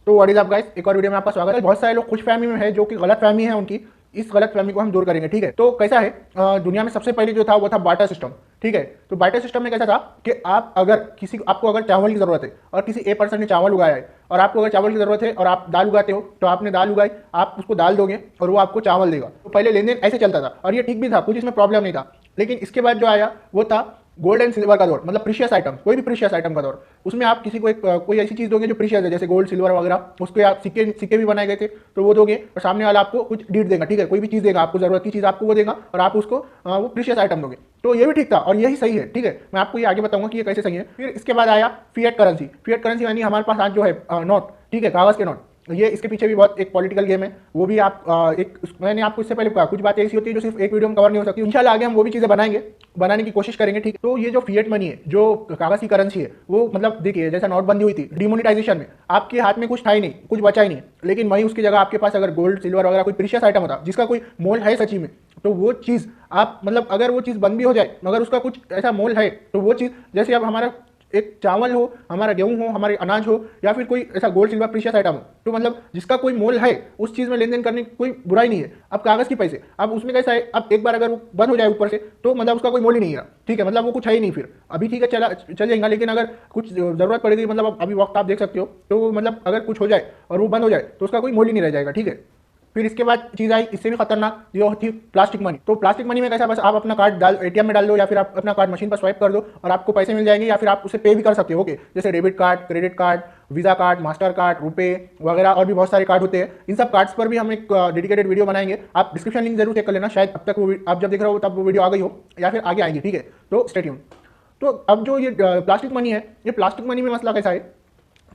तो what is up guys, एक और वीडियो में आपका स्वागत है। बहुत सारे लोग खुशफहमी में है जो कि गलत फहमी है उनकी, इस गलत फहमी को हम दूर करेंगे। ठीक है, तो कैसा है, दुनिया में सबसे पहले जो था वो था बार्टर सिस्टम। ठीक है, तो बार्टर सिस्टम में कैसा था कि आप अगर आपको अगर चावल की जरूरत है और किसी ए पर्सन ने चावल उगाया है और आपको अगर चावल की जरूरत है और आप दाल उगाते हो, तो आपने दाल उगाई, आप उसको दाल दोगे और वो आपको चावल देगा। तो पहले लेन देन ऐसे चलता था और ये ठीक भी था, कुछ इसमें प्रॉब्लम नहीं था। लेकिन इसके बाद जो आया वो था गोल्ड एंड सिल्वर का दौर, मतलब प्रीशियस आइटम, कोई भी प्रीशियस आइटम का दौर। उसमें आप किसी को एक कोई ऐसी चीज दोगे जो प्रीशियस है, जैसे गोल्ड सिल्वर वगैरह, उसके आप सिक्के सिक्के भी बनाए गए थे, तो वो दोगे और सामने वाला आपको कुछ डीड देगा। ठीक है, कोई भी चीज देगा, आपको जरूरत की चीज आपको वो देगा और आप उसको वो प्रीशियस आइटम दोगे। तो ये भी ठीक था और यही सही है। ठीक है, मैं आपको ये आगे बताऊंगा कि ये कैसे सही है। फिर इसके बाद आया फिएट करेंसी। फिएट करेंसी यानी हमारे पास आज जो है नोट, ठीक है, कागज के नोट। ये इसके पीछे भी बहुत एक पॉलिटिकल गेम है, वो भी आप मैंने आपको इससे पहले कहा, कुछ बातें ऐसी होती है जो सिर्फ एक वीडियो में कवर नहीं हो सकती। इंशाल्लाह आगे हम वो भी चीजें बनाने की कोशिश करेंगे। ठीक है, तो ये जो फिएट मनी है, जो कागज की करेंसी है, वो मतलब देखिए जैसा नोटबंदी हुई थी डिमोनेटाइजेशन में, आपके हाथ में कुछ था ही नहीं, कुछ बचा ही नहीं, लेकिन वहीं उसकी जगह आपके पास अगर गोल्ड सिल्वर वगैरह कोई प्रीशियस आइटम होता जिसका कोई मोल है सच्ची में, तो वो चीज़ आप मतलब अगर वो चीज़ बंद भी हो जाए मगर उसका कुछ ऐसा मोल है, तो वो चीज़ जैसे अब हमारा एक चावल हो, हमारा गेहूं हो, हमारे अनाज हो, या फिर कोई ऐसा गोल्ड सिल्वर प्रीशियस आइटम हो, तो मतलब जिसका कोई मोल है उस चीज़ में लेन देन करने की कोई बुराई नहीं है। अब कागज़ के पैसे, अब उसमें कैसा है, अब एक बार अगर वो बंद हो जाए ऊपर से, तो मतलब उसका कोई मोल ही नहीं है। ठीक है, मतलब वो कुछ है ही नहीं फिर। अभी ठीक है चल जाएगा, लेकिन अगर कुछ ज़रूरत पड़ेगी, मतलब अभी वक्त आप देख सकते हो, तो मतलब अगर कुछ हो जाए और वो बंद हो जाए तो उसका कोई मोल ही नहीं रह जाएगा। ठीक है, फिर इसके बाद चीज़ आई इससे भी खतरनाक, जो थी प्लास्टिक मनी। तो प्लास्टिक मनी में कैसा, बस आप अपना कार्ड एटीएम में डाल दो या फिर आप अपना कार्ड मशीन पर स्वाइप कर दो और आपको पैसे मिल जाएंगे, या फिर आप उसे पे भी कर सकते हो। ओके, जैसे debit card, credit card, visa card, master card, RuPay वगैरह और भी बहुत सारे कार्ड होते हैं। इन सब कार्ड्स पर भी हम एक डेडिकेटेड वीडियो बनाएंगे, आप डिस्क्रिप्शन लिंक जरूर चेक कर लेना, शायद अब तक वो आप जब देख रहे हो तब वो वीडियो आ गई हो या फिर आगे आएंगी। ठीक है, तो स्टे ट्यून। तो अब जो ये प्लास्टिक मनी है, ये प्लास्टिक मनी में मसला कैसा है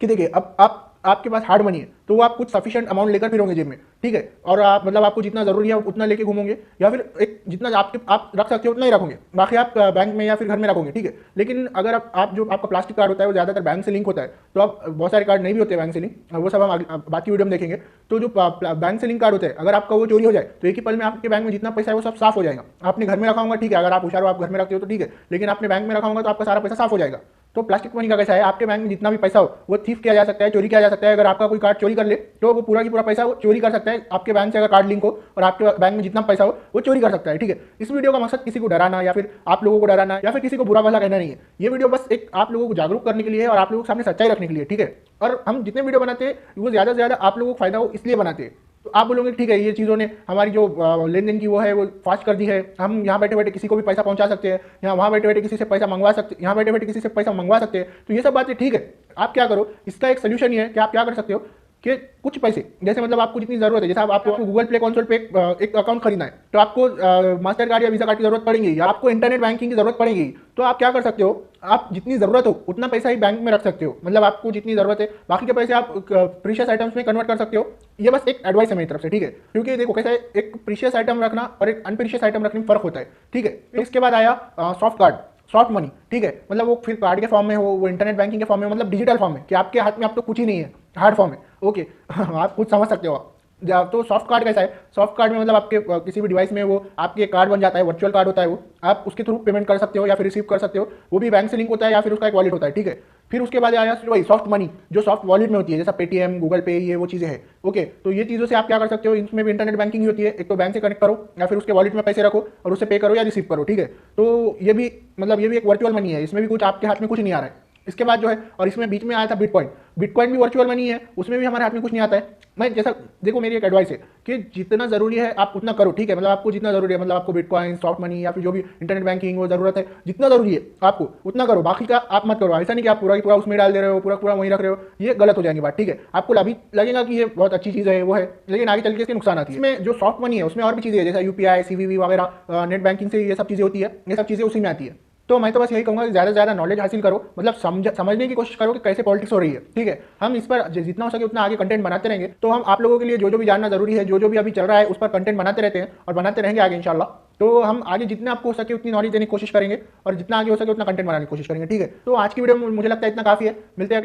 कि देखिए, अब आपके पास हार्ड मनी है तो वो आप कुछ सफिशिएंट अमाउंट लेकर फिरोगे जेब में। ठीक है, और आप मतलब आपको जितना जरूरी है उतना लेके घूमोगे, या फिर एक जितना आप रख सकते हो उतना ही रखोगे, बाकी आप बैंक में या फिर घर में रखोगे। ठीक है, लेकिन अगर आप जो आपका प्लास्टिक कार्ड होता है वो ज़्यादातर बैंक से लिंक होता है, तो आप बहुत सारे कार्ड नहीं भी होते बैंक से लिंक, वो सब हम बाकी वीडियो में देखेंगे। तो जो बैंक से लिंक कार्ड होता है, अगर आपका वो चोरी हो जाए तो एक ही पल में आपके बैंक में जितना पैसा है वो सब साफ हो जाएगा। आपने घर में रखा होगा, ठीक है, अगर आप होशियार हो आप घर में रखते हो तो ठीक है, लेकिन आपने बैंक में रखा होगा तो आपका सारा पैसा साफ हो जाएगा। तो प्लास्टिक मनी का कैसा है, आपके बैंक में जितना भी पैसा हो वो थीफ किया जा सकता है, चोरी किया जा सकता है। अगर आपका कोई कार्ड चोरी कर ले तो वो पूरा की पूरा पैसा वो चोरी कर सकता है आपके बैंक से, अगर कार्ड लिंक हो और आपके बैंक में जितना पैसा हो वो चोरी कर सकता है। ठीक है, इस वीडियो का मकसद किसी को डराना या फिर आप लोगों को डराना या फिर किसी को बुरा भला कहना नहीं है। ये वीडियो बस एक आप लोगों को जागरूक करने के लिए है और आप लोगों के सामने सच्चाई रखने के लिए। ठीक है, और हम जितने वीडियो बनाते हैं वो ज़्यादा से ज़्यादा आप लोगों को फायदा हो इसलिए बनाते हैं। तो आप बोलोगे ठीक है, ये चीज़ों ने हमारी जो लेन देन की वो है वो फास्ट कर दी है, हम यहाँ बैठे बैठे किसी को भी पैसा पहुँचा सकते हैं, यहाँ वहाँ बैठे बैठे किसी से पैसा मंगवा सकते, यहाँ बैठे बैठे किसी से पैसा मंगवा सकते हैं। तो ये सब बातें ठीक है, आप क्या करो, इसका एक सोल्यूशन ये है कि आप क्या कर सकते हो कि कुछ पैसे, जैसे मतलब आपको जितनी जरूरत है, जैसे आपको गूगल प्ले कंसोल पे एक अकाउंट खरीदना है, तो आपको मास्टर कार्ड या वीजा कार्ड की जरूरत पड़ेगी, या आपको इंटरनेट बैंकिंग की जरूरत पड़ेगी। तो आप क्या कर सकते हो, आप जितनी जरूरत हो उतना पैसा ही बैंक में रख सकते हो, मतलब आपको जितनी जरूरत है, बाकी के पैसे आप प्रीशियस आइटम्स में कन्वर्ट कर सकते हो। ये बस एक एडवाइस है मेरी तरफ से। ठीक है, क्योंकि देखो कैसा है, एक प्रीशियस आइटम रखना और एक अनप्रीशियस आइटम रखने में फर्क होता है। ठीक है, इसके बाद आया सॉफ्ट कार्ड, सॉफ्ट मनी। ठीक है, मतलब वो फिर कार्ड के फॉर्म में हो, वो इंटरनेट बैंकिंग के फॉर्म में, मतलब डिजिटल फॉर्म में, कि आपके हाथ में अब तो कुछ ही नहीं है, हार्ड फॉर्म है। ओके आप कुछ समझ सकते हो। तो सॉफ्ट कार्ड कैसा है, सॉफ्ट कार्ड में मतलब आपके किसी भी डिवाइस में वो आपके कार्ड बन जाता है, वर्चुअल कार्ड होता है, वो आप उसके थ्रू पेमेंट कर सकते हो या फिर रिसीव कर सकते हो, वो भी बैंक से लिंक होता है या फिर उसका एक वॉलेट होता है। ठीक है, फिर उसके बाद आया वही सॉफ्ट मनी जो सॉफ्ट वॉलेट में होती है, जैसा पेटीएम, गूगल पे, ये वो चीज़ें हैं। ओके, तो ये चीज़ों से आप क्या कर सकते हो, इसमें भी इंटरनेट बैंकिंग ही होती है, एक तो बैंक से कनेक्ट करो या फिर उसके वॉलेट में पैसे रखो और उससे पे करो या रिसीव करो। ठीक है, तो ये भी मतलब ये भी एक वर्चुअल मनी है, इसमें भी कुछ आपके हाथ में कुछ नहीं आ रहा है। इसके बाद जो है, और इसमें बीच में आया था बिटकॉइन, बिटकॉइन भी वर्चुअल मनी है, उसमें भी हमारे हाथ में कुछ नहीं आता है। मैं जैसा देखो, मेरी एक एडवाइस है कि जितना जरूरी है आप उतना करो। ठीक है, मतलब आपको जितना जरूरी है, मतलब आपको बिटकॉइन, सॉफ्ट मनी या फिर जो भी इंटरनेट बैंकिंग वो जरूरत है, जितना जरूरी है आपको उतना करो, बाकी का आप मत करो। ऐसा नहीं कि आप पूरा की पूरा उसमें डाल दे रहे हो, पूरा पूरा वहीं रख रहे हो, ये गलत हो जाएंगी बात। ठीक है, आपको अभी लगेगा कि ये बहुत अच्छी चीज़ है, वो है, लेकिन आगे चल के इसके नुकसान आती है। इसमें जो सॉफ्ट मनी है उसमें और भी चीज़ें है, जैसे यूपीआई, सीवीवी वगैरह, नेट बैंकिंग से ये सब चीज़ें होती है, ये सब चीज़ें उसी में आती है। तो मैं तो बस यही कहूँगा कि ज़्यादा से ज़्यादा नॉलेज हासिल करो, मतलब समझने की कोशिश करो कि कैसे पॉलिटिक्स हो रही है। ठीक है, हम इस पर जितना हो सके उतना आगे कंटेंट बनाते रहेंगे, तो हम आप लोगों के लिए जो भी जानना जरूरी है, जो भी अभी चल रहा है उस पर कंटेंट बनाते रहते हैं और बनाते रहेंगे आगे इंशाल्लाह। तो हम आगे जितना आपको हो सके उतनी नॉलेज देने की कोशिश करेंगे और जितना आगे हो सके उतना कंटेंट बनाने की कोशिश करेंगे। ठीक है, तो आज की वीडियो में मुझे लगता है इतना काफ़ी है, मिलते हैं।